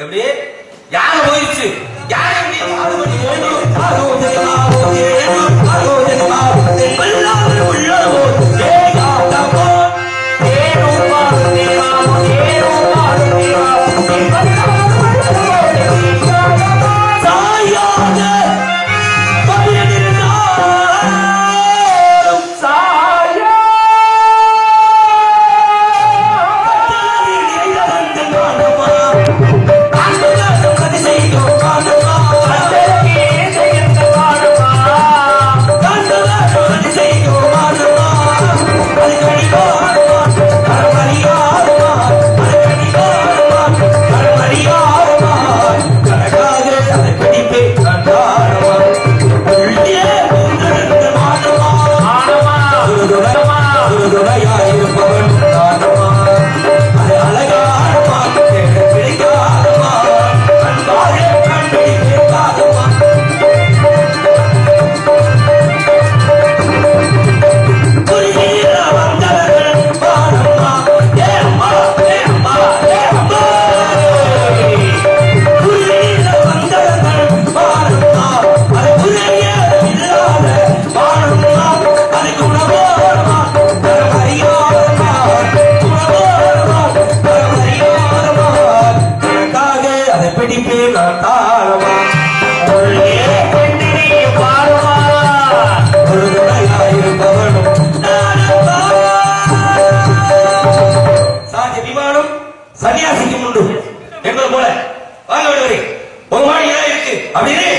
எப்படி யாரு போயிடுச்சு யாரு சன்னியாசிக்கு உண்டு எங்களை போல வாங்க விடுவரே உங்க மாதிரி ஏன் இருக்கு அப்படின்னு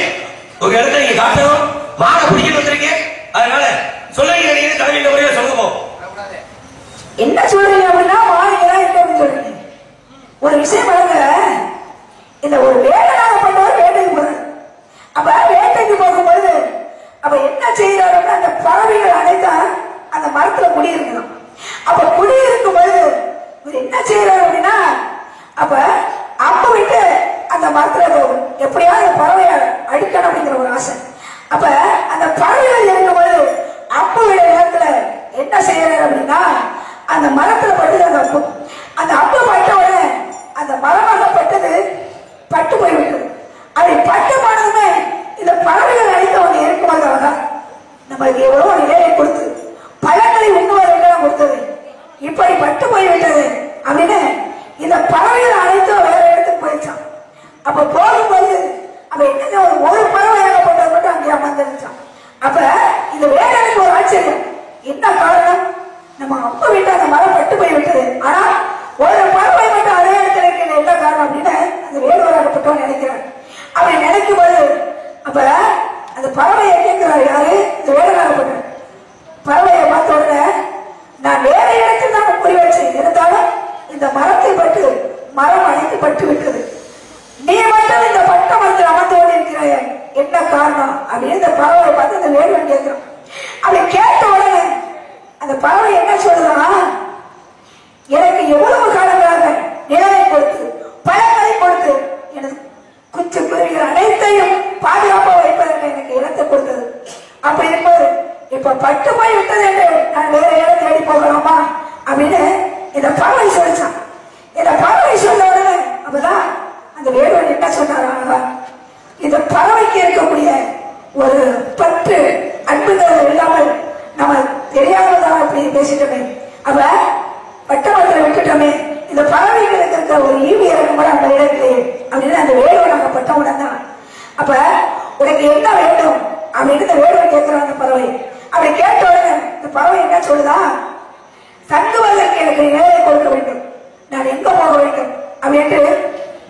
ஒரு இடத்துல நீங்க காட்டணும் மாட பிடிக்கணும் வந்திருக்கேன். அதனால சொல்லுங்க நீங்க தலைமையில முறையில சொல்லுங்க. என்ன சொல்றீங்க அப்படின்னா மாடுகளா இருக்கு அப்படின்னு சொல்றீங்க. ஒரு விஷயம் பாருங்க, இந்த ஒரு வேலையாக பண்ணவர் வேட்டைக்கு போறாரு. அப்ப வேட்டைக்கு போகும்போது அப்ப என்ன செய்யறாருன்னா அந்த பறவைகள் அனைத்தும் அந்த மரத்துல குடியிருக்கணும். அப்ப குடியிருக்கும் போது இவர் என்ன செய்யறாரு அப்படின்னா அப்ப அப்ப விட்டு அந்த மரத்துல எப்படியாவது பறவையை அடிக்கணும் அப்படிங்கிற ஒரு ஆசை. அப்ப அந்த பறவைகள் இருக்கும்போது அப்ப விட நேரத்துல என்ன செய்யறாரு அப்படின்னா அந்த மரத்துல பட்டு அந்த அப்பு அந்த அப்பு பட்ட உடனே அந்த மரமாகப்பட்டது பட்டு போய்விட்டது. அப்படி பட்டு போனதுமே இந்த பறவைகள் அடித்து அவங்க இருக்கும்போது தான் நம்மளுக்கு எவ்வளவு நிலையை கொடுத்து பழங்களை உண்ணுவதற்கெல்லாம் கொடுத்தது இப்படி பட்டு போய்விட்டது அப்படின்னு இந்த பறவைகள் அனைத்தும் வேற இடத்துக்கு போயிடுச்சான். அப்ப போகும்போது அப்ப என்ன ஒரு பறவை ஏகப்பட்டது மட்டும் அங்கே அமர்ந்துருச்சான். அப்ப இந்த வேடனுக்கு ஒரு ஆச்சரியம், என்ன காரணம், நம்ம அப்ப விட்டு அந்த மரம் பட்டு போய்விட்டது, ஆனா ஒரு பறவை மட்டும் அதே இடத்துல இருக்கிற என்ன காரணம் அப்படின்னு அந்த வேடுவராகப்பட்டவன் நினைக்கிறார். அப்படி நினைக்கும் போது அப்ப அந்த பறவையை கேட்கிறார் யாரு, இந்த வேடுவராகப்பட்டவன். பறவையை பார்த்த உடனே நான் வேற இடத்தில் தான் புரி வச்சேன், இருந்தாலும் இந்த மரத்தை பட்டு மரம் அணைத்து பட்டு விட்டது, நீ மட்டும் இந்த பட்ட மரத்தில் அமர்ந்து கொண்டு இருக்கிறாய, என்ன காரணம் அப்படின்னு இந்த பறவையை பார்த்து அந்த வேடுவன் கேட்கிறான். அப்படி கேட்ட உடனே அந்த பறவை என்ன சொல்லுதான், எனக்கு எவ்வளவு காலங்களாக நிழலை கொடுத்து பழங்களை கொடுத்து எனக்கு குச்சி குருவிகள் அனைத்தையும் பாதுகாப்பாக வைப்பதற்கு எனக்கு இடத்தை கொடுத்தது, அப்ப இருக்கும்போது இப்ப பட்டு போய் விட்டது என்று நான் வேற இடம் தேடி போகலாமா அப்படின்னு இந்த பறவை சொல்லிச்சான். இந்த பறவை சொன்ன உடனே அப்பதான் அந்த வேடுவன் என்ன சொன்னாரா, இந்த பறவைக்கு இருக்கக்கூடிய ஒரு பற்று அன்புகள் இல்லாமல் நம்ம தெரியாததாக அப்படி பேசிட்டோமே, அப்ப பட்டமரத்தில் விட்டுட்டோமே, இந்த பறவைகளுக்கு இருக்கிற ஒரு ஈவி இறக்கும் கூட அந்த இடத்திலேயே அப்படின்னு அந்த வேடுவனாக பட்டவுடன் தான். அப்ப உனக்கு என்ன வேண்டும் அப்படின்னு இந்த வேடுவன் கேட்கிறான் அந்த பறவை. அப்படி கேட்ட உடனே இந்த பறவை என்ன சொல்லுதா, தங்குவதற்கு எனக்கு நிலையை கொடுக்க வேண்டும், நான் எங்க போக வேண்டும் அப்படின்ட்டு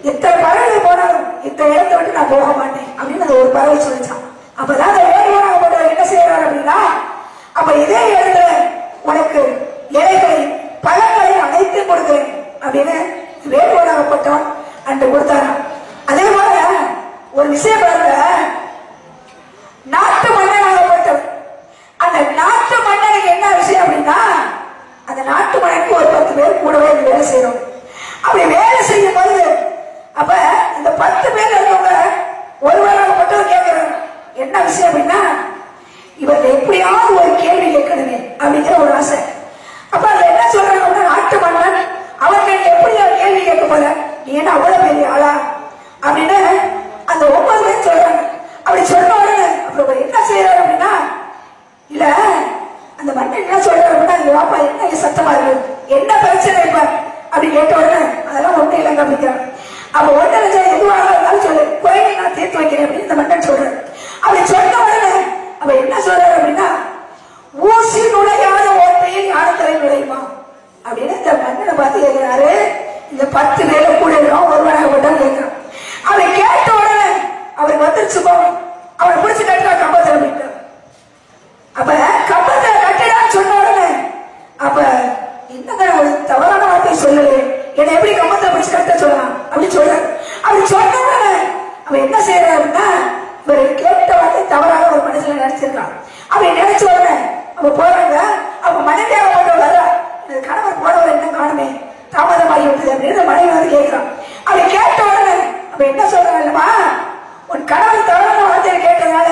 இத்தனை பறவைகள் போனாலும் இந்த இடத்தை விட்டு நான் போக மாட்டேன் அப்படின்னு அந்த ஒரு பறவை சொல்லிச்சான். அப்பதான் அந்த வேடுவனாகப்பட்டவர் என்ன செய்யறாரு அப்படின்னா, அப்ப இதே இடத்துல உனக்கு இலைகளை பழங்களை அனைத்தும் கொடுக்கிறேன் அப்படின்னு வேடுவனாகப்பட்டவன் அன்று கொடுத்தாராம். அதே போல ஒரு விஷயம் பாருங்க, நாட்டு மன்னனாகப்பட்டவன் அந்த நாட்டு மன்னனுக்கு என்ன விஷயம் அப்படின்னா, அந்த நாட்டு மன்னனுக்கு ஒரு 10 பேர் கூடவே வேலை செய்யறோம். அப்படி வேலை செய்யும் போது அப்ப இந்த 10 பேர் இருக்கவங்க ஒருவராகப்பட்டவர் கேட்கிறாங்க, என்ன விஷயம் அப்படின்னா, இவங்க எப்படியாவது ஒரு கேள்வி கேட்கணுமே அப்படிங்கிற ஒரு ஆசை. அப்ப அந்த என்ன சொல்றாங்க, நாட்டு மன்னன் அவர்கள் எப்படி கேள்வி கேட்க போல, நீ என்ன அவ்வளவு பெரிய ஆளா தெரிஞ்ச எதுவாக இருந்தாலும் சொல்லு, குறைகளை நான் தீர்த்து வைக்கிறேன் அப்படின்னு இந்த மன்னன் சொல்றாரு. அப்படி சொன்ன உடனே அவ என்ன சொல்றாரு அப்படின்னா, ஊசி நுழையாத ஓட்டையில் யானத்தலை நுழையுமா அப்படின்னு இந்த மன்னனை பார்த்து கேட்கிறாரு. இந்த 10 பேரை கூட இருக்கிறோம், ஒருவனாகப்பட்டான் கேட்கிறான். அவன் கேட்ட உடனே அவருக்கு வந்துருச்சு கோபம். அவனை பிடிச்சு கட்டுறா கம்பத்தில் அப்படின்ட்டு. அப்ப கம்பத்தை கட்டிடான்னு சொன்ன உடனே அப்ப என்னங்க தவறான வார்த்தை சொல்லல, என்னை எப்படி கம்பத்தை பிடிச்சு கட்ட சொல்லலாம் அப்படின்னு சொல்ற. அப்படி சொன்ன உடனே அவன் என்ன செய்யறான் அப்படின்னா, இவர் கேட்ட வார்த்தை தவறாக ஒரு மனசுல நினைச்சிருக்கான். அப்படி நினைச்ச உடனே அவ போறாங்க. அவ மனைவியாக போட்டு வர்றா, கணவர் போனவர் என்ன காணுமே, தாமதமாகி விட்டது அப்படின்னு மனைவி வந்து கேட்கிறான். அப்படி கேட்ட உடனே அவ என்ன சொல்றான், இல்லமா உன் கணவர் தவறான வார்த்தையை கேட்டதுனால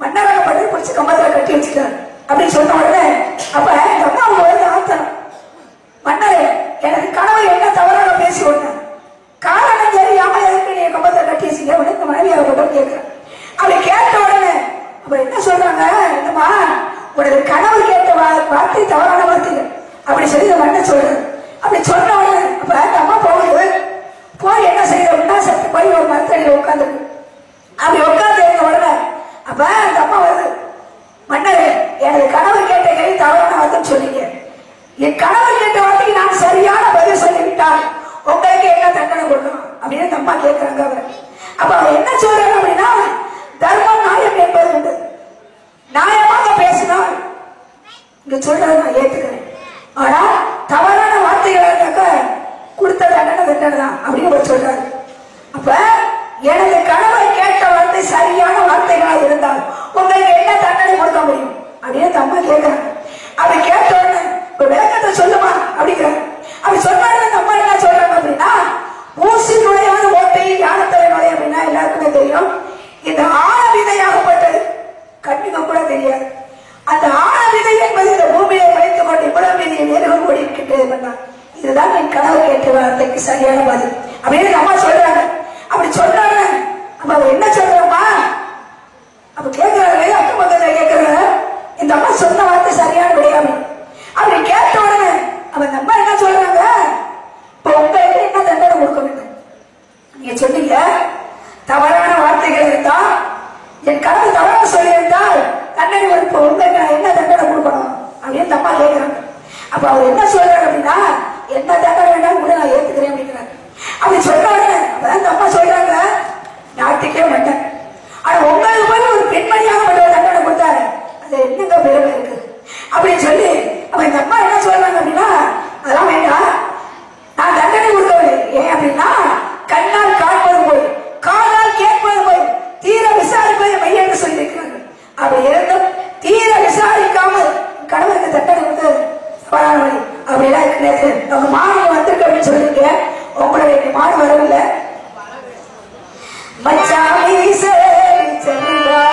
மன்னராக பட்டு பிடிச்சி கம்பத்துல கட்டி வச்சுட்டார் அப்படின்னு சொன்ன உடனே அப்ப இந்த அம்மாவுக்கு வருது ஆத்தனம். மன்னரே, எனக்கு கணவர் என்ன தவறாக பேசி விட்டார், காரணம் தெரியாம எதுக்கு நீ கம்பத்தை கட்டி வச்சுக்க அப்படின்னு மனைவி அவர்கிட்ட கேட்கிறான். அப்படி கேட்ட உடனே அப்ப என்ன சொல்றாங்க, என்னமா உனது கணவர் கேட்ட வார்த்தை தவறான வார்த்தைகள் அப்படி சொல்லி மன்னன் சொல்றாரு. அப்படி சொன்ன உடனே அப்ப அந்த அம்மா போகுது. போய் என்ன செய்யுது அப்படின்னா, சத்து போய் ஒரு மரத்தடியில் உட்காந்துருக்கு. அப்படி உட்கார்ந்து இருந்த உடனே அப்ப அந்த அம்மா வருது. மன்னரே, எனது கணவர் கேட்ட கேள்வி தவறான வார்த்தைன்னு சொன்னீங்க, என் கணவர் கேட்ட வார்த்தைக்கு நான் சரியான பதில் சொல்லிவிட்டால் உங்களுக்கு என்ன தண்டனை கொடுக்கணும் அப்படின்னு அந்த அம்மா கேட்கிறாங்க. அவர் அப்ப அவர் என்ன சொல்றாங்க அப்படின்னா, தர்மம் நியாயம் என்பது உண்டு, நியாயமாக பேசினால் இங்க சொல்றதை நான் ஏத்துக்கிறேன், ஆனா தவறான வார்த்தைகள் இருந்தாக்க கொடுத்த தண்டனை தண்டனை தான் அப்படின்னு சொல்றாரு. அப்ப எனது கணவர் கேட்ட வார்த்தை சரியான வார்த்தைகளாக இருந்தால் உங்களுக்கு என்ன தண்டனை கொடுக்க முடியும் அப்படின்னு அம்மா கேட்கிறாங்க. அப்படி கேட்ட உடனே ஒரு விளக்கத்தை சொல்லுமா அப்படிங்கிறாங்க. அப்படி சொன்ன உடனே அம்மா என்ன சொல்றாங்க அப்படின்னா, ஊசி நுழையாத ஓட்டையில் யானத்தலை நுழைய அப்படின்னா எல்லாருக்குமே தெரியும். இந்த ஆழ விதையாகப்பட்டது கண்ணுக்கு கூட தெரியாது. அந்த ஆழ விதை என்பது இந்த பூமியை வைத்துக் கொண்டு இவ்வளவு விதியை நேரம் ஓடி இருக்கின்றது. இதுதான் என் கணவர் கேட்ட வார்த்தைக்கு சரியான பதில் அப்படின்னு அம்மா சொல்றாங்க. அப்படி சொல்றாங்க. அப்ப அவ என்ன சொல்றா, அப்ப கேட்கிறாரு, அக்கம் பக்கத்துல கேட்கிறாரு, இந்த அம்மா சொன்ன வார்த்தை சரியான விடையாம. அப்படி கேட்ட உடனே அவன் அம்மா என்ன சொல்றாங்க, இப்ப உங்களுக்கு என்ன தண்டனை கொடுக்க வேண்டும், நீங்க சொன்னீங்க தவறான வார்த்தைகள் இருந்தா, என் கணவர் தவறாக சொல்லி இருந்தால் தண்டனை இப்ப உங்களுக்கு நான் என்ன தண்டனை கொடுக்கணும் அப்படின்னு அம்மா கேட்கிறாங்க. அப்ப அவர் என்ன சொல்றாரு அப்படின்னா, என்ன தண்டனை வேண்டாம் கூட நான் ஏத்துக்கிறேன் அப்படிங்கிறாங்க. அப்படி சொன்ன உடனே அந்த அம்மா சொல்றாங்க, நாட்டுக்கே மாட்டேன், ஆனா உங்களுக்கு போய் ஒரு பெண்மணியாக மட்டும் தண்டனை கொடுத்தாரு, அது என்னங்க பெருமை இருக்கு அப்படின்னு சொல்லி அப்ப இந்த அம்மா என்ன சொல்றாங்க அப்படின்னா, அதெல்லாம் வேண்டாம், நான் தண்டனை கொடுக்கவில்லை. ஏன் அப்படின்னா, கண்ணால் காண்பது போய் காதால் கேட்பது போய் தீர விசாரிப்பது மைய என்று சொல்லி இருக்கிறாங்க. அப்படி இருந்தும் தீர விசாரிக்காமல் கணவருக்கு தண்டனை கொடுத்து தவறான வழி அப்படிலாம் இருக்கு. நேற்று அவங்க மாடு வந்திருக்கு அப்படின்னு சொல்லிருக்க, உங்களுடைய மாடு வரவில்லை. மச்சாமி சரி செல்வா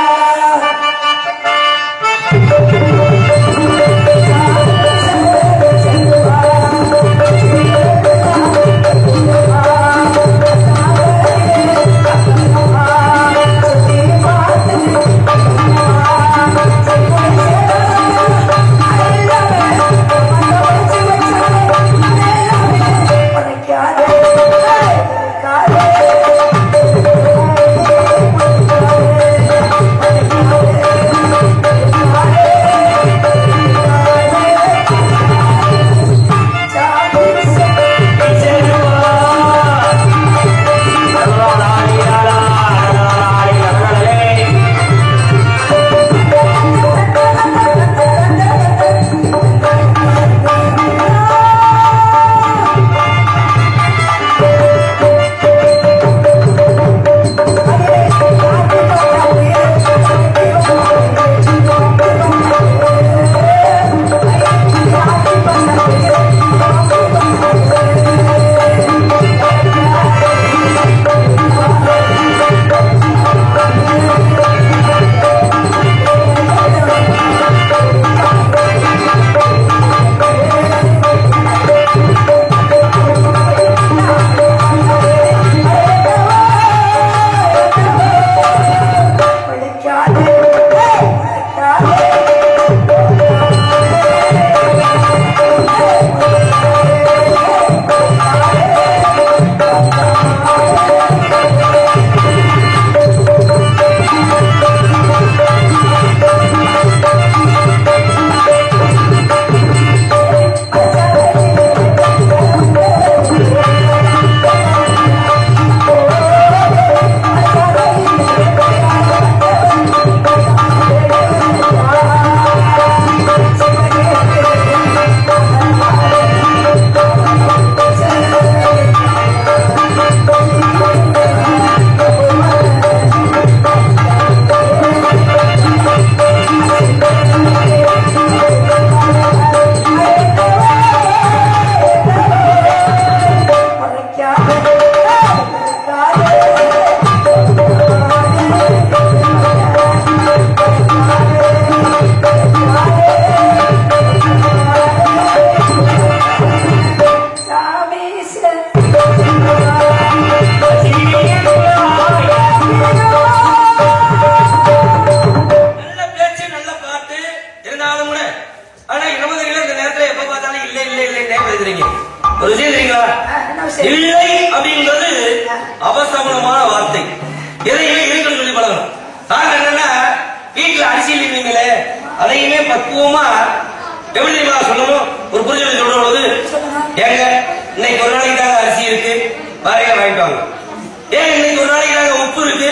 பக்குவமா எப்படி தெரியுமா சொல்லணும்? ஒரு புரிஞ்சலை சொல்ற போது ஏங்க இன்னைக்கு ஒரு நாளைக்கு தாங்க அரிசி இருக்கு வரையில வாங்கிட்டு வாங்க. ஏன் இன்னைக்கு ஒரு நாளைக்கு தாங்க உப்பு இருக்கு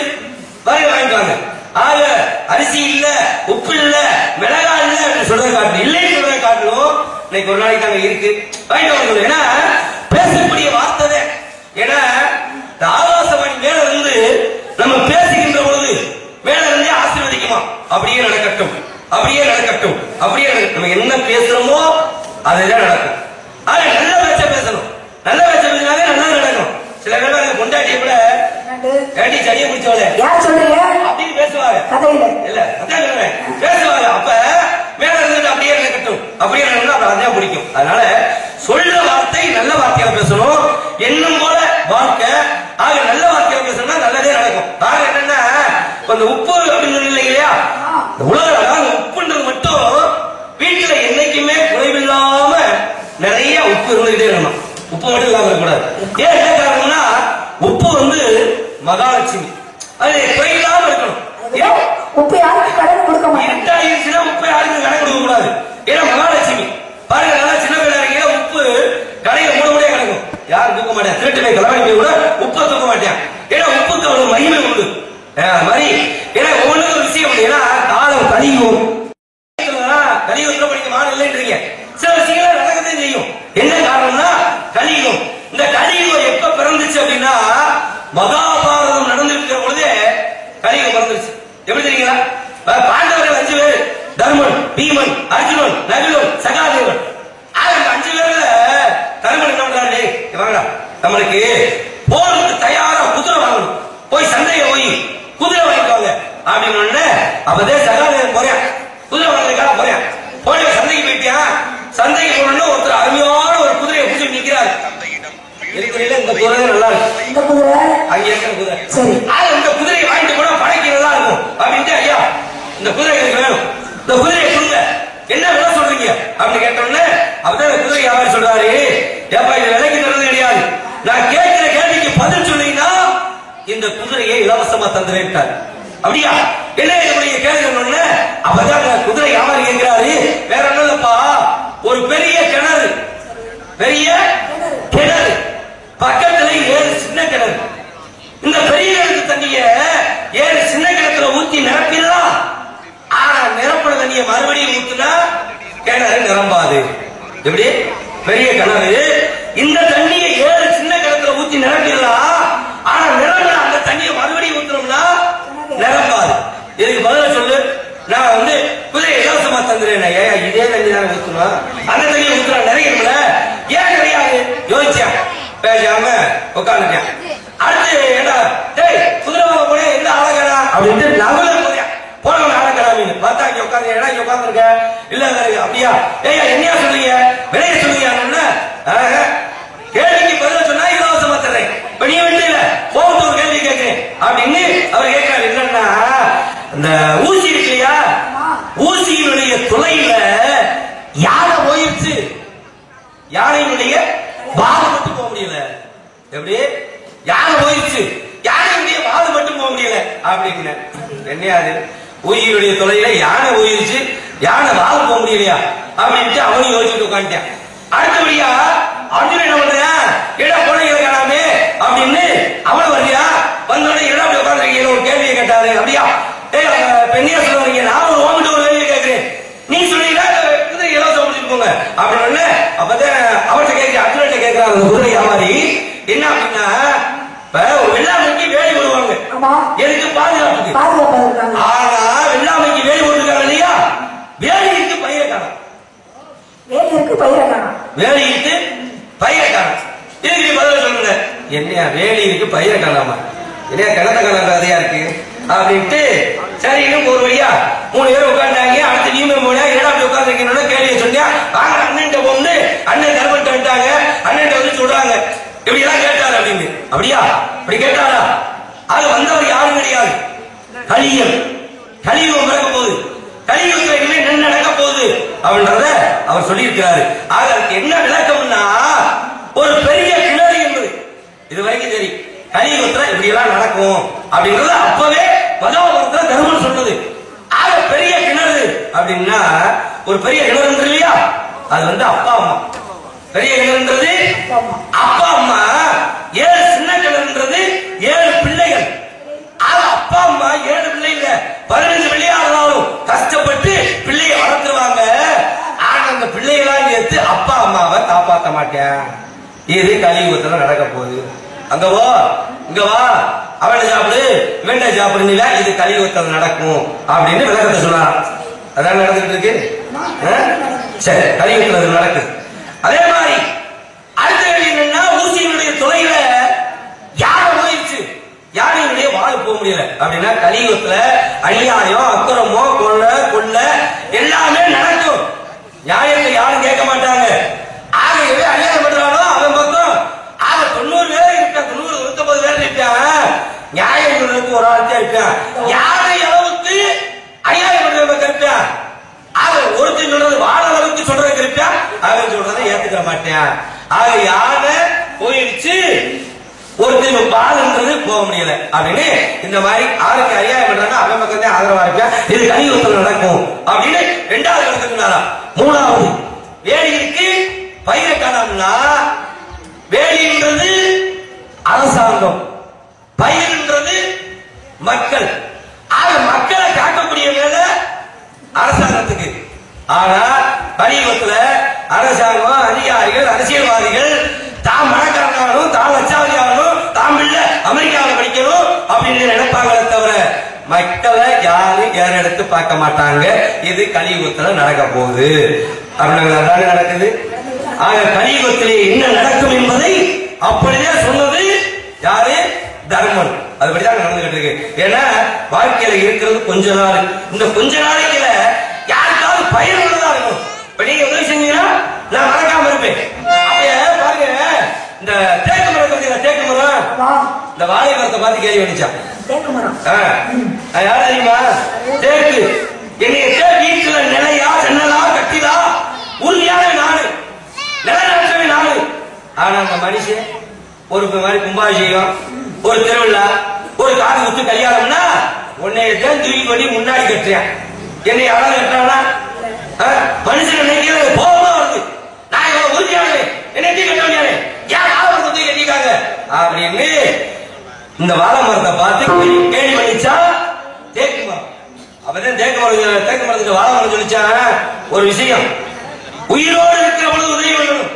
வரையில வாங்கிட்டு வாங்க. ஆக அரிசி இல்ல உப்பு இல்ல மிளகா இல்ல சொல்றதை காட்டணும், இல்லைன்னு சொல்றதை காட்டணும். இன்னைக்கு ஒரு நாளைக்கு தாங்க இருக்கு வாங்கிட்டு வாங்க. ஏன்னா பேசக்கூடிய வார்த்தை, ஏன்னா ஆகாசவாணி மேல இருந்து நம்ம பேசுகின்ற பொழுது மேல இருந்தே ஆசீர்வதிக்குமா? அப்படியே நடக்கட்டும், அப்படியே நடக்கட்டும், அப்படியே நம்ம என்ன பேசுறோமோ அதுதான் நடக்கும். ஆனா நல்ல பேச்ச பேசணும், நல்ல பேச்ச பேசினாலே நல்லா நடக்கும். சில பேர் கொண்டாட்டிய கூட ஏடி சரியா பிடிச்சவளே யார் சொல்றீங்க அப்படின்னு பேசுவாங்க. கதையில இல்ல அதான் சொல்றேன், பேசுவாங்க. அப்ப மேல இருந்து அப்படியே நடக்கட்டும், அப்படியே நடக்கணும், அப்ப அதான் பிடிக்கும். அதனால சொல்ற வார்த்தை நல்ல வார்த்தையில பேசணும், எண்ணம் போல வாழ்க்கை. ஆக நல்ல வார்த்தையில பேசணும்னா நல்லதே நடக்கும். ஆக என்னன்னா அந்த உப்பு அப்படின்னு சொன்னீங்க இல்லையா, உலகம் உப்புன்றது மட்டும் வீட்டுல என்னைக்குமே குறைவில்லாம நிறைய உப்பு இருந்துகிட்டே இருக்கணும். உப்பு மட்டும் இல்லாம இருக்கக்கூடாது. ஏன் என்ன காரணம்னா உப்பு மகாலட்சுமி, அது குறையில்லாம இருக்கணும். உப்பு யாருக்கு கடன் கொடுக்க மாட்டாங்க. இருட்டாயிருச்சுன்னா உப்பு யாருக்கும் கடன் கொடுக்க கூடாது. ஏன்னா மகாலட்சுமி பாருங்க, நல்லா சின்ன பிள்ளை இருக்கீங்க, உப்பு கடையில மூட முடியா கிடக்கும், யாரும் தூக்க மாட்டேன். திருட்டு போய் கலவாணி போய் கூட உப்பை தூக்க மாட்டேன். ஏன்னா உப்புக்கு அவ்வளவு மகிமை உண்டு. அது மாதிரி ஏன்னா ஒவ்வொன்றுக்கும் ஒரு விஷயம் உண்டு. ஏன்னா காலம் கலியும் கலியுகத்துல படிக்க மாடு இல்லைன்றீங்க, சில விஷயங்கள் நடக்கத்தான் செய்யும். என்ன காரணம்னா கலியுகம். இந்த கலியுகம் எப்ப பிறந்துச்சு அப்படின்னா மகாபாரதம் நடந்திருக்கிற பொழுதே கலியுகம் பிறந்துருச்சு. எப்படி தெரியுங்களா? பாண்டவர்கள் 5 பேர், தர்மன், பீமன், அர்ஜுனன், நகுலன், சகாதேவன். அந்த 5 பேர்ல தர்மன் என்ன பண்றாரு, வாங்கடா நம்மளுக்கு போருக்கு தயாரா குதிரை வாங்கணும், போய் சந்தையை போய் குதிரை வாங்கிக்கோங்க அப்படின்னு. அப்பதே சகாதேவன் போறேன், குதிரை வாங்குறதுக்காக போறேன். போய் சந்தைக்கு போயிட்டியா, சந்தைக்கு போனோம்னா ஒருத்தர் அருமையான ஒரு குதிரையை பிடிச்சி நிக்கிறாரு. இருக்கிறீங்களா இந்த குதிரை நல்லா இருக்கு, இந்த குதிரை அங்க இருக்கிற குதிரை சரி, இந்த குதிரையை வாங்கிட்டு போனா படைக்கு நல்லா இருக்கும் அப்படின்ட்டு, ஐயா இந்த குதிரை எனக்கு வேணும், இந்த குதிரையை கொடுங்க, என்ன விலை சொல்றீங்க அப்படின்னு கேட்டோம்னே அப்பதான் குதிரை வியாபாரி சொல்றாரு, ஏப்பா இது விலைக்கு தரது கிடையாது, நான் கேட்கிற கேள்விக்கு பதில் சொன்னீங்கன்னா இந்த குதிரையை இலவசமா தந்துருட்டார். அப்படியா என்ன என்னுடைய கேள்வி சொன்னோம்னு அப்பதான் குதிரை வியாபாரி கேட்கிறாரு, வேற ஒண்ணும் இல்லப்பா, ஒரு பெரிய கிணறு, பெரிய கிணறு பக்கத்துல 7 சின்ன கிணறு, இந்த பெரிய கிணத்து தண்ணிய 7 சின்ன கிணத்துல ஊத்தி நிரப்பிடலாம். ஆனா நிரப்புற தண்ணிய மறுபடியும் ஊத்துனா கிணறு நிரம்பாது. எப்படி பெரிய கிணறு, இந்த தண்ணியை 7 சின்ன கிணத்துல ஊத்தி நிரப்பிடலாம். ஆனா நிரம்பின அந்த தண்ணியை மறுபடியும் ஊத்துறோம்னா நிரம்பாது. இதுக்கு பதில சொல்லு, நான் குதிரை இலவசமா தந்துறேன், ஏன் இதே தண்ணி தானே ஊத்தணும், அந்த தண்ணியை ஊத்துறா நிறைய ஏன் கிடையாது யோசிச்சேன், பேசாம உட்காந்துட்டேன். அடுத்து என்ன டேய் குதிரை வாங்க போனே எந்த ஆளங்கடா அப்படின்ட்டு நகல போறேன், போனவன் ஆளங்கடாமின்னு பார்த்தா இங்க உட்காந்து ஏன்னா இங்க உட்காந்துருக்க இல்ல அப்படியா, ஏயா என்னையா சொல்றீங்க விலைய சொல்றீங்க, கேள்விக்கு பதில சொன்னா இலவசமா தர்றேன், இப்ப நீ விட்டு இல்ல போட்டு ஒரு கேள்வி கேட்கிறேன் அப்படின்னு அவர் கேட்கிறாரு. என்னன்னா இந்த ஊசி இருக்கு இல்லையா, ஊசியினுடைய துளையில யானை போயிடுச்சு, யானையினுடைய வால் மட்டும் போக முடியல. எப்படி யானை போயிடுச்சு, யானையுடைய வால் மட்டும் போக முடியல அப்படின்னு. என்னையாது ஊசியினுடைய தொலைல யானை போயிடுச்சு, யானை வால் போக முடியலையா அப்படின்ட்டு அவனையும் யோசிச்சுட்டு உட்காந்துட்டான். அடுத்தபடியா அர்ஜுனன் என்ன பண்றான், இட போனீங்க காணாமே அப்படின்னு அவனை வர்றியா வந்தோட இடம் அப்படி உட்காந்துருக்கீங்க, ஒரு கேள்வியை கேட்டாரு. அப்படியா பெண்ணியா சொல்லுவீங்க, நான் ஒரு ஓமிட்ட ஒரு கேள்வி கேட்கிறேன், நீ சொன்னீங்கன்னா குதிரை இலவசம் முடிச்சுட்டு போங்க அப்படின்னு. அப்பதான் அவர்கிட்ட கேட்கிறேன், அர்ஜுனன் கேட்கிறாங்க அந்த குதிரை வியாபாரி என்ன அப்படின்னா, ஒரு வெள்ளாமைக்கு வேலி போடுவாங்க, எதுக்கு பாதுகாப்புக்கு, ஆனா வெள்ளாமைக்கு வேலி போட்டுருக்காங்க இல்லையா, வேலிக்கு பயிரை காணும், வேலிக்கு பயிரை காணும், வேலிக்கு பயிரை காணும். இதுக்கு பதில சொல்லுங்க, என்னையா வேலி இருக்கு பயிரை காணாமா, என்னையா கிணத்த காணாம கதையா இருக்கு அப்படின்ட்டு. சரி ஒரு வழியா 3 பேர் உட்காந்துட்டாங்க. அடுத்து நீமே போனா ஏடா அப்படி உட்காந்துருக்கீங்க கேள்வியை சொன்னியா, வாங்க அண்ணன் போகுது, அண்ணன் தர்மன் வந்துட்டாங்க, அண்ணன் சொல்றாங்க இப்படி எல்லாம் கேட்டாரு அப்படின்னு. அப்படியா இப்படி கேட்டாரா, அது வந்தவர் யாரும் கிடையாது, கலியம், கலியுகம் பிறக்க போகுது, கலியுகத்துல என்ன நடக்க போகுது அப்படின்றத அவர் சொல்லி இருக்கிறாரு. ஆக அதுக்கு என்ன விளக்கம்னா, ஒரு பெரிய கிணறு என்பது இது வரைக்கும் சரி, கலியுகத்துல இப்படி எல்லாம் நடக்கும் அப்படின்றது அப்பவே மகாபாரதத்துல தர்மன் சொன்னது. ஆக பெரிய கிணறு அப்படின்னா ஒரு பெரிய கிணறு இல்லையா, அது வந்து அப்பா அம்மா. பெரிய கிணறுன்றது அப்பா அம்மா, 7 சின்ன கிணறுன்றது 7 பிள்ளைகள். அப்பா அம்மா 7 பிள்ளைங்க 15 வெளியானாலும் கஷ்டப்பட்டு பிள்ளைய வளர்த்துருவாங்க. ஆனா அந்த பிள்ளைகளாம் சேர்த்து அப்பா அம்மாவை காப்பாற்ற மாட்டேன். இது கலியுகத்துல நடக்க போகுது. அங்க வா இங்க வா, அவனை சாப்பிடு இவன்ட சாப்பிடுங்களா, இது கலியுகத்தில் நடக்கும் அப்படின்னு விளக்கத்தை சொன்னார். அதான் நடந்துட்டு இருக்கு. சரி, கலியுகத்தில் அது நடக்குது. அதே மாதிரி அடுத்த கேள்வி என்னன்னா, ஊசியினுடைய துளையில யாரை போயிடுச்சு, யாரையுடைய வாழ் போக முடியல அப்படின்னா கலியுகத்துல அநியாயம் அக்கிரமோ கொள்ள எல்லாமே நடக்கும். நியாயத்தை யாரும் கேட்க மாட்டாங்க. ஆகவே அநியாயம் பண்றானோ அவன் பக்கம் 90 பேர் இருக்கான், 99 பேர் இருக்கான். நியாயம் சொல்றதுக்கு ஒரு ஆள் தான் இருக்கான். யாரை அளவுக்கு அநியாயம் பண்றவங்க இருப்பான். ஒருத்தர் சொல்றது வாழ அளவுக்கு சொல்றது இருப்பான், அவன் சொல்றதை ஏத்துக்கிற மாட்டேன். ஆக யானை போயிடுச்சு, ஒருத்தர் பால்ன்றது போக முடியல அப்படின்னு இந்த மாதிரி ஆளுக்கு அநியாயம் பண்றாங்க அவன் பக்கம் தான் ஆதரவா இருப்பான். இது கலியுகத்தில் நடக்கும் அப்படின்னு 2வது கணக்குனாரா. 3வது வேலிக்கு பயிரை காணாம்னா, வேலின்றது அரசாங்கம், பயிர்ன்றது மக்கள். ஆக மக்களை காக்கக்கூடிய வேலை அரசாங்கத்துக்கு. ஆனா கலியுகத்துல அரசாங்கம், அதிகாரிகள், அரசியல்வாதிகள் தாம் மனக்காரனாலும் தாம் லட்சாவதியாகணும், தாம் இல்ல அமெரிக்காவில் படிக்கணும் அப்படின்னு நினைப்பாங்களே தவிர மக்களை யாரும் ஏறெடுத்து பார்க்க மாட்டாங்க. இது கலியுகத்துல நடக்க போகுது அப்படின்னு நடக்குது. ஆக கலியுகத்திலே என்ன நடக்கும் என்பதை அப்படியே சொன்னது யாரு? தர்மன். அதுபடிதான் நடந்துகிட்டு இருக்கு. ஏன்னா வாழ்க்கையில இருக்கிறது கொஞ்ச நாள். இந்த கொஞ்ச நாளைக்குல யாருக்காவது பயிர் உள்ளதா இருக்கும். இப்ப நீங்க உதவி செஞ்சீங்கன்னா நான் மறக்காம இருப்பேன். அப்படியே பாருங்க, இந்த தேக்கு மரம், தேக்கு மரம், இந்த வாழை மரத்தை பார்த்து கேள்வி வந்துச்சான். யாரு தெரியுமா? தேக்கு. என்னைய வீட்டுல நிலையா ஜன்னலா கட்டிலா உறுதியான நாடு, நிலநாட்டவே நாடு. ஆனா அந்த மனுஷன் ஒரு மாதிரி கும்பாபிஷேகம், ஒரு திருவிழா, ஒரு காது குத்து கல்யாணம்னா உன்னையதான் தூக்கி பண்ணி முன்னாடி கட்டுறேன். என்னை யாராவது கட்டுறானா? மனுஷன் நினைக்கிறது கோபமா வருது. நான் இவ்வளவு உறுதியானே, என்னை கட்ட முடியாது, யார் ஆவணத்தை தூக்கி கட்டிக்காங்க அப்படின்னு இந்த வாழை மரத்தை பார்த்து கேள்வி பண்ணிச்சா தேக்கு மரம். அப்பதான் தேக்கு மரத்துக்கு வாழை மரம் சொல்லிச்சா ஒரு விஷயம், உயிரோடு இருக்கிற பொழுது உதவி பண்ணணும்,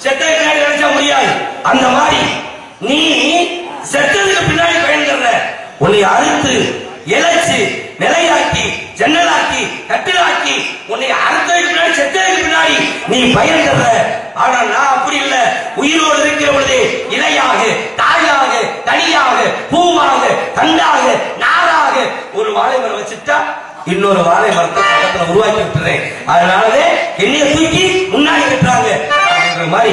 செத்த பின்னாடி நினைச்சா முடியாது. அந்த மாதிரி நீ செத்ததுக்கு பின்னாடி பயன் தர்ற, உன்னை அறுத்து இழைச்சு நிலையாக்கி ஜன்னலாக்கி கட்டிலாக்கி உன்னை அறுத்ததுக்கு பின்னாடி செத்ததுக்கு பின்னாடி நீ பயன் தர்ற. ஆனா நான் அப்படி இல்ல, உயிரோடு இருக்கிற பொழுது இலையாக தாயாக தனியாக பூவாக தண்டாக நாராக ஒரு வாழை மரம் வச்சுட்டா இன்னொரு வாழை மரத்தை பக்கத்துல உருவாக்கி விட்டுறேன். அதனாலவே என்னைய தூக்கி முன்னாடி கட்டுறாங்க அப்படின்ற மாதிரி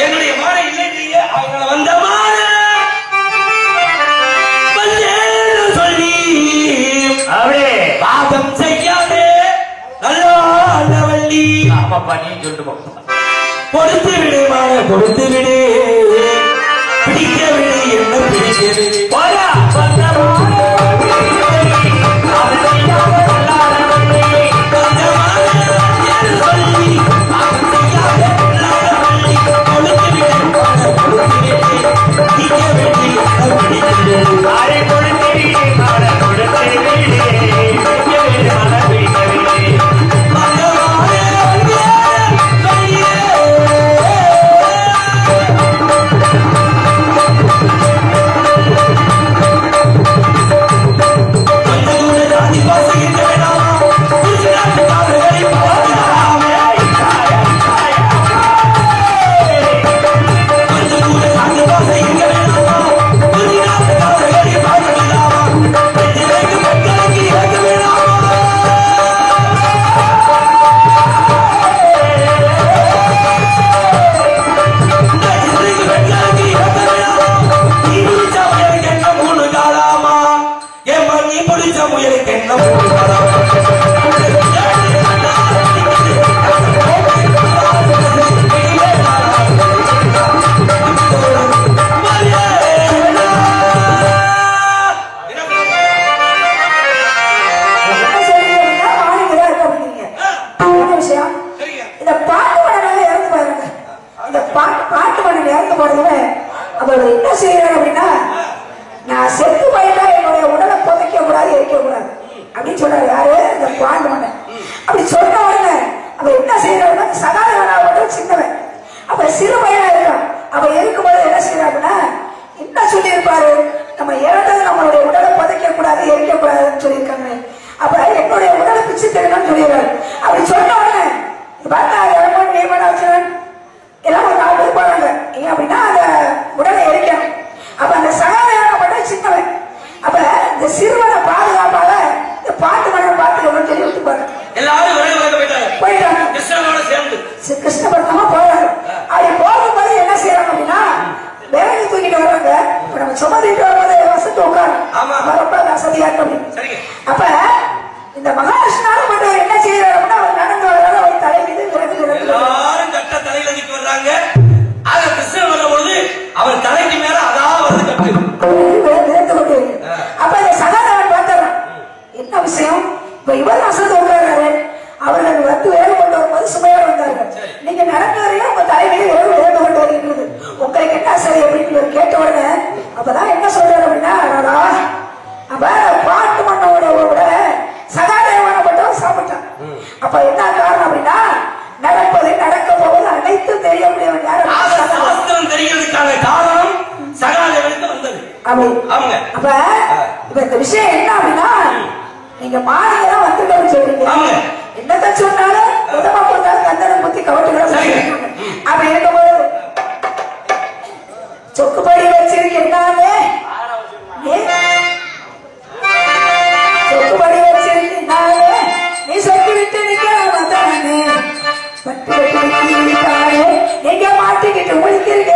என்னுடைய மாலை இல்லைன்றீங்க. அவங்கள வந்த மாலை சொல்லி அப்படியே பாதம் செய்யாதே நல்லா வள்ளி. ஆமாப்பா, நீ சொல்லிட்டு கொடுத்து விடு மாலை, கொடுத்து விடு, பிடிக்க விடு, என்ன பிடிக்க விடு, போயா வந்த அவர் என்ன செய்யறாரு அப்படின்னா, நான் செத்து போயிட்டா என்னுடைய உடலை புதைக்க கூடாது, எரிக்க கூடாது அப்படின்னு சொல்றாரு. யாரு? இந்த பாண்டு மன்னன். அப்படி சொன்ன உடனே அவ என்ன செய்யறாருன்னா, சகாதேவன் சின்னவன், அப்ப சிறு பையனா இருக்கான். அவ இருக்கும்போது என்ன செய்யறாருன்னா, என்ன சொல்லி இருப்பாரு, நம்ம இறந்தது நம்மளுடைய உடலை புதைக்க கூடாது, எரிக்க கூடாதுன்னு சொல்லியிருக்காங்க. அப்ப என்னுடைய உடலை பிச்சு தரணும்னு சொல்லிடுறாரு. அப்படி சொன்ன உடனே பார்த்தா இறமன் நியமனாச்சன் எல்லாம் ஒரு 4 பேர் போறாங்க. ஏன் அப்படின்னா அந்த உடலை எரிக்கணும். அப்ப அந்த சகாதேவன் மட்டும் சின்னவன். அப்ப இந்த சிறுவனை பாதுகாப்பாக இந்த பாட்டு மன்னன் பார்த்து சொல்லி விட்டு பாரு. எல்லாரும் போயிட்டாங்க. கிருஷ்ணனோட சேர்ந்து கிருஷ்ணபுரத்தமா போறாங்க. அப்படி போகும்போது என்ன செய்யறாங்க அப்படின்னா, வேலையை தூக்கிட்டு வர்றாங்க. இப்ப நம்ம சுமதிட்டு வரும்போது வசதி உட்காரு, ரொம்ப வசதியா இருக்கு. அப்ப இந்த மகாலட்சுமி மட்டும் என்ன செய்யறாரு அப்படின்னா, அவர் நடந்து வர்றாரு. அவர் தலை மீது எல்லாரும் கட்ட தலையில நிக்க வர்றாங்க. ஆக கிருஷ்ணன் வரும் பொழுது அவர் தலைக்கு மேல அதான் வந்து கட்டு விரைந்து கொண்டு. அப்ப இந்த சகாதேவன் பார்த்தாராம், என்ன விஷயம், இப்ப இவர் வசதி உட்கார்றாரு, அவர்கள் வந்து வேறு கொண்டு வரும்போது சுமையோடு வந்தார்கள். நீங்க நடந்து வரையும் உங்க தலைமையில வேறு விரைந்து கொண்டு வருகிறது, உங்களுக்கு என்ன சரி அப்படின்னு கேட்ட உடனே அப்பதான் என்ன சொல்றாரு அப்படின்னா, அப்ப பாட்டு மன்னோட உடனே சகாதேவனை மட்டும் சாப்பிட்டான். அப்ப என்ன காரணம் அப்படின்னா, நடப்பது நடக்க போவது அனைத்தும் தெரியக்கூடியவன் யாரும் தெரியறதுக்கான காரணம் சகாதேவனுக்கு வந்தது. அவங்க அப்ப இப்ப இந்த விஷயம் என்ன அப்படின்னா, நீங்க மாலையெல்லாம் வந்துட்டோம்னு சொல்றீங்க, என்னதான் சொன்னாலும் உதவா போட்டாலும் கந்தனம் புத்தி கவட்டுகளை அப்படி இருக்கும்போது சொக்குப்படி வச்சிருக்கீங்கன்னாலே சொக்குப்படி வச்சிருக்கீங்கன்னாலே நீ சொத்து விட்டு நிக்கிறானே பட்டு விட்டாலே நீங்க மாட்டிக்கிட்டு முடிக்கிறீங்க.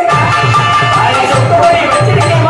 சொக்குப்படி வச்சிருக்கீங்க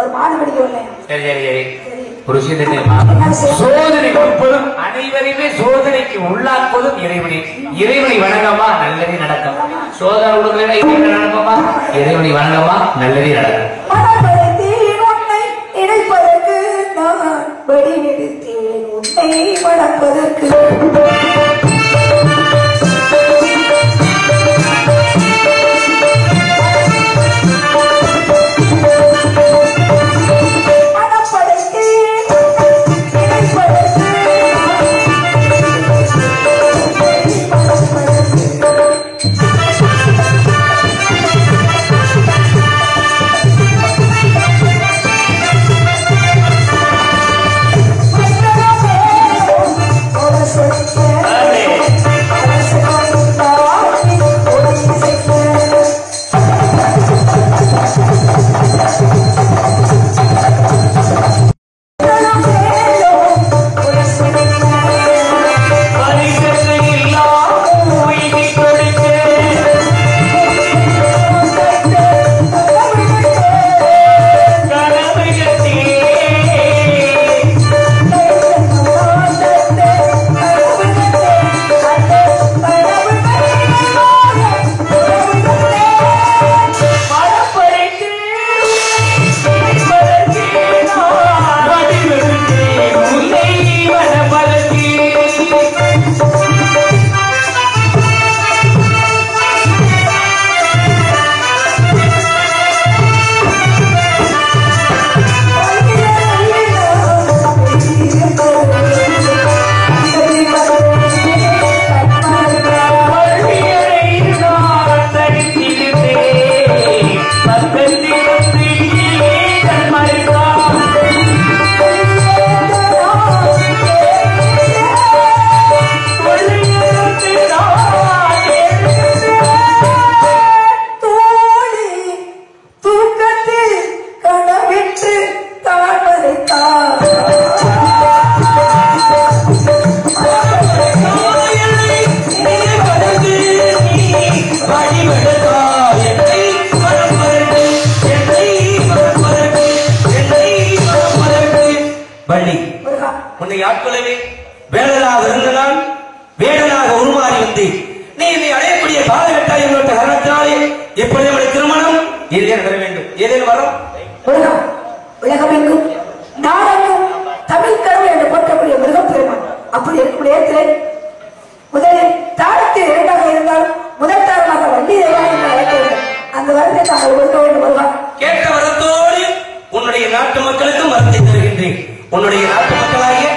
ஒரு மாடு பிடிக்கவில்லை. சரி சரி சரி ஒரு விஷயத்தை தெரியுமா? சோதனை கொடுப்பதும் அனைவரையுமே சோதனைக்கு உள்ளாக்குவதும் இறைவனை. இறைவனை வணங்கமா நல்லதே நடக்கும். சோதனை கொடுக்கல இறைவனை வணங்கமா, இறைவனை வணங்கமா நல்லதே நடக்கும். மனப்படுத்தேன் உன்னை இணைப்பதற்கு நான் வழிநெடுத்தேன் உன்னை வளர்ப்பதற்கு. உலகமெங்கும் நாடெங்கும் தமிழ் கடவுள் என்று போற்றக்கூடிய முருகப்பெருமான் அப்படி இருக்கும் நேரத்திலே முதலில் தாரத்தில் இரண்டாக இருந்தால் முதல் தாரமாக வள்ளி தேவா என்று அழைக்க வேண்டும். அந்த வரத்தை நாங்கள் கொடுக்க வேண்டும். வருவான் கேட்ட வரத்தோடு உன்னுடைய நாட்டு மக்களுக்கும் வரத்தை தருகின்றேன். உன்னுடைய நாட்டு மக்களாகிய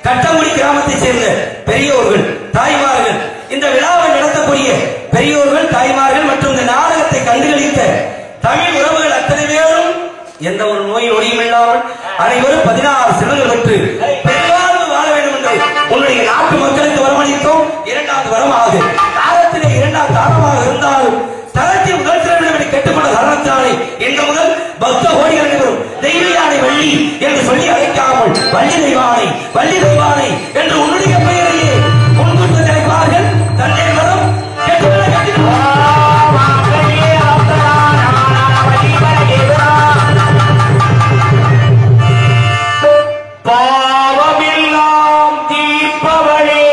கட்டங்குடி கிராமத்தை சேர்ந்த பெரியோர்கள், தாய்மார்கள், இந்த விழாவை நடத்தக்கூடிய பெரியோர்கள், தாய்மார்கள் மற்றும் இந்த நாடகத்தை கண்டுகளித்த தமிழ் உறவுகள் அத்தனை பேரும் எந்த ஒரு நோய் நொடியும் இல்லாமல் அனைவரும் 16 செல்வங்கள் பெற்று பெருவாழ்வு வாழ வேண்டும் என்று உன்னுடைய நாட்டு மக்களுக்கு வரமளித்தோம். இரண்டாவது வரமாக தாரத்திலே இரண்டாவது தாரமாக இருந்தாலும் தரத்தில் முதல் சிறப்பு கேட்டுக்கொண்ட காரணத்தினாலே இன்று முதல் பக்த கோடிகள் அனைவரும் தெய்வயானை வள்ளி என்று சொல்லி அழைக்காமல் வள்ளி தெய்வானை, வள்ளி தெய்வானை என்று உன்னுடைய பெயரையே முன்கொண்டு நினைப்பார்கள். தன்னை வரும் பாவமெல்லாம் தீர்ப்பவளே,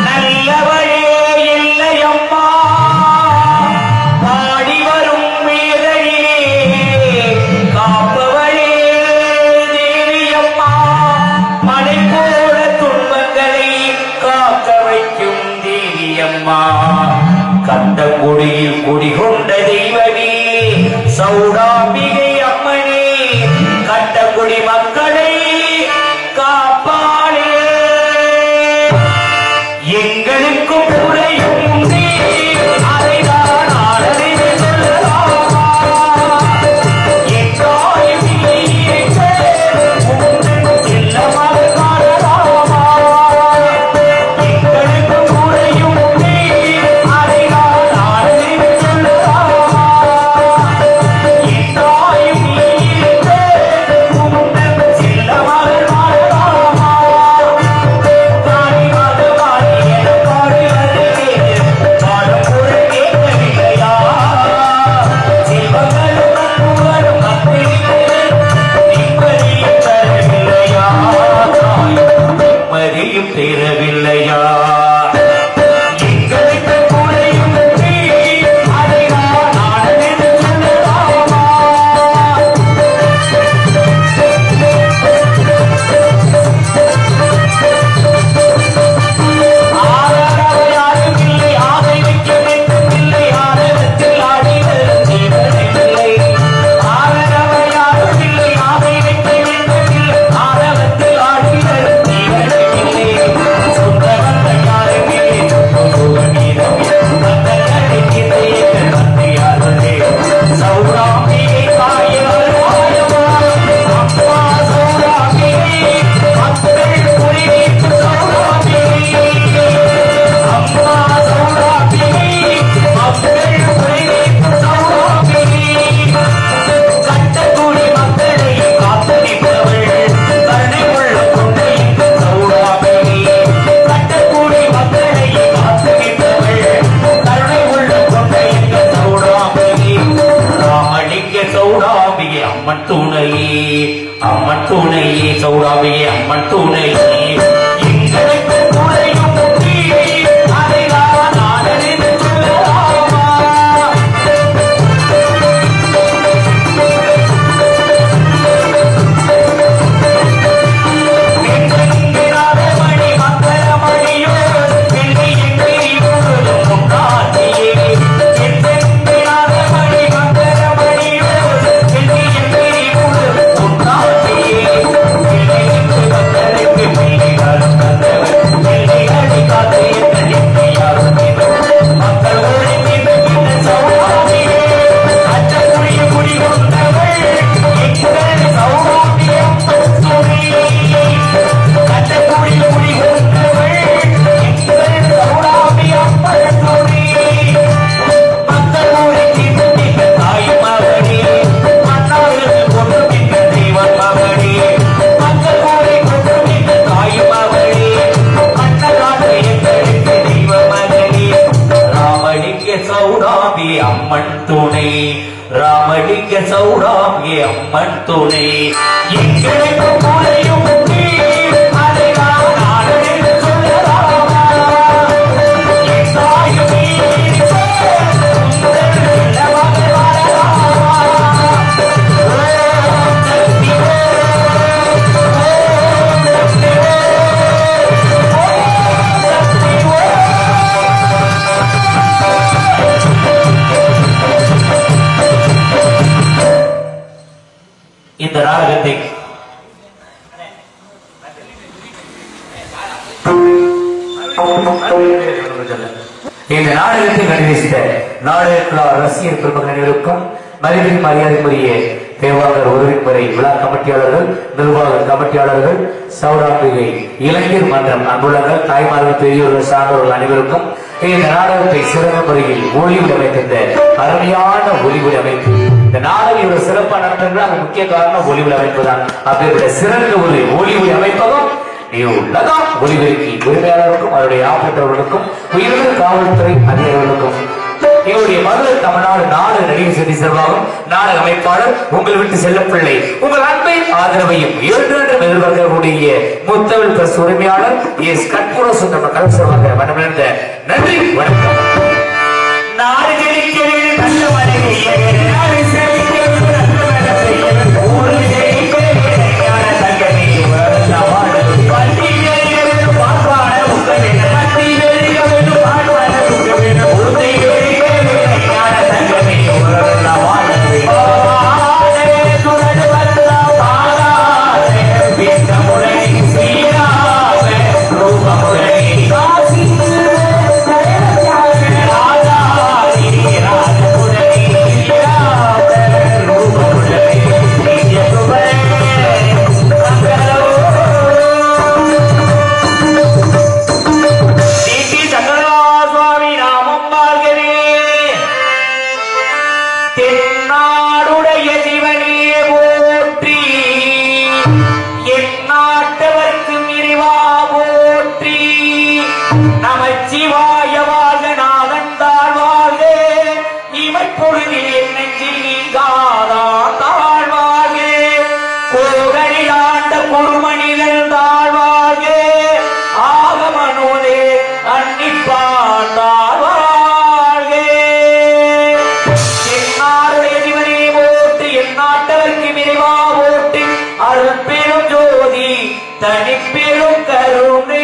நல்லவளே இல்லையம்மா, பாடி வரும் மேதையே, காப்பவளே தேவியம்மா, மழை போல துன்பங்களை காக்க வைக்கும் தேவியம்மா, கண்டங்குடியில் குடிகொண்ட தெய்வமே சௌடாம்பிகை அம்மனே, கட்டக்குடி மக்களை காப்பாளே, எங்களுக்கும் குறையும் உண்டே, அதைதான் ஆடலிலே சொல்லலாமா, எங்காயும் இல்லையே உங்கள் செல்லமாக காணலாமா, எங்களுக்கும் குறையும் உண்டே, அதைதான் ஆடலிலே சொல்லலாமா, எங்காயும் அம்மன் துணையே அம்மன் துணையே சௌடாமியே அம்மன் துணையே எங்களுக்கு துணையும் அதை நான் அறிந்து சொல்லலாமா மணி மக்கள மணியோ வெள்ளி எங்கே முன்னாடியே அம்மன் துணை ராமலிங்க சௌடாமியே அம்மன் துணை எங்களுக்கு துணையும் அதை நான் அறிந்து சொல்லலாமா என் தாயுமே இந்த நாடகத்தை கண்டுபிடித்த நாடக ரசிகர் பெருமக்கள் அனைவருக்கும் மதிப்பின் மரியாதைக்குரிய தேவாங்கர் உதவிமுறை விழா கமிட்டியாளர்கள் நிர்வாக கமிட்டியாளர்கள் சௌடாம்பிகை இளைஞர் மன்றம் அன்புள்ளங்கள் தாய்மார்கள் பெரியோர்கள் சார்ந்தவர்கள் அனைவருக்கும் இந்த நாடகத்தை சிறந்த முறையில் ஒளிவுட அமைக்கின்ற அருமையான ஒளிவுட அமைப்பு இந்த நாடகம் ஒரு சிறப்பாக நடத்துகிற அது முக்கிய காரணம் ஒளிவுட அமைப்புதான் அப்படிப்பட்ட சிறந்த ஒரு ஒளிவுட அமைப்பகம் உள்ளதான் ஒளிபெருக்கி உரிமையாளருக்கும் அவருடைய ஆபற்றவர்களுக்கும் உயர்ந்த காவல்துறை அதிகாரிகளுக்கும் எங்களுடைய மதுரை தமிழ்நாடு நாடு நடிகர் சதி செல்வாகும் நாடக அமைப்பாளர் உங்கள் வீட்டு செல்லப்பிள்ளை உங்கள் அன்பை ஆதரவையும் எதிர்பார்க்கக்கூடிய முத்தமிழ் பிரஸ் உரிமையாளர் எஸ் கற்பூர சுந்தர கலசமாக மனமிழந்த நன்றி வணக்கம். நாடு தனிப்பெரும் கருணை